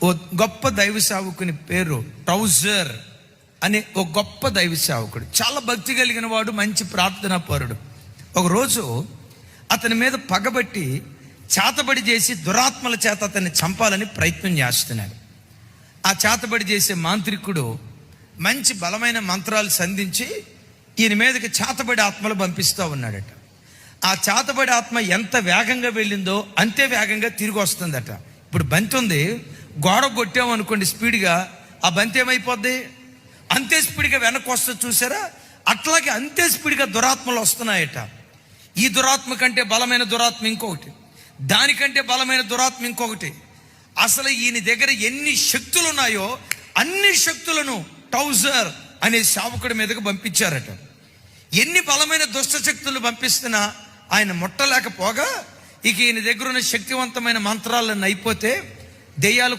ఓ గొప్ప దైవ సేవకుని పేరు టౌజర్ అనే ఓ గొప్ప దైవ సేవకుడు, చాలా భక్తి కలిగిన వాడు, మంచి ప్రార్థనా పరుడు. ఒకరోజు అతని మీద పగబట్టి చేతబడి చేసి దురాత్మల చేత అతన్ని చంపాలని ప్రయత్నం చేస్తున్నాడు. ఆ చేతబడి చేసే మాంత్రికుడు మంచి బలమైన మంత్రాలు సంధించి ఈయన మీదకి చేతబడి ఆత్మలు పంపిస్తూ ఉన్నాడట. ఆ చేతబడి ఆత్మ ఎంత వేగంగా వెళ్ళిందో అంతే వేగంగా తిరిగి వస్తుందట. ఇప్పుడు బంతి ఉంది, గోడ కొట్టామనుకోండి స్పీడ్గా, ఆ బంతి ఏమైపోద్ది? అంతే స్పీడ్గా వెనక్కి వస్తుంది, చూసారా? అట్లాగే అంతే స్పీడ్గా దురాత్మలు వస్తున్నాయట. ఈ దురాత్మ కంటే బలమైన దురాత్మ ఇంకొకటి, దానికంటే బలమైన దురాత్మ ఇంకొకటి. అసలు ఈయన దగ్గర ఎన్ని శక్తులు ఉన్నాయో అన్ని శక్తులను టౌజర్ అనే సేవకుడి మీదకి పంపించారట. ఎన్ని బలమైన దుష్ట శక్తులు పంపిస్తున్నా ఆయన ముట్టలేకపోగా, ఇక ఈయన దగ్గర ఉన్న శక్తివంతమైన మంత్రాలను అయిపోతే దెయ్యాలు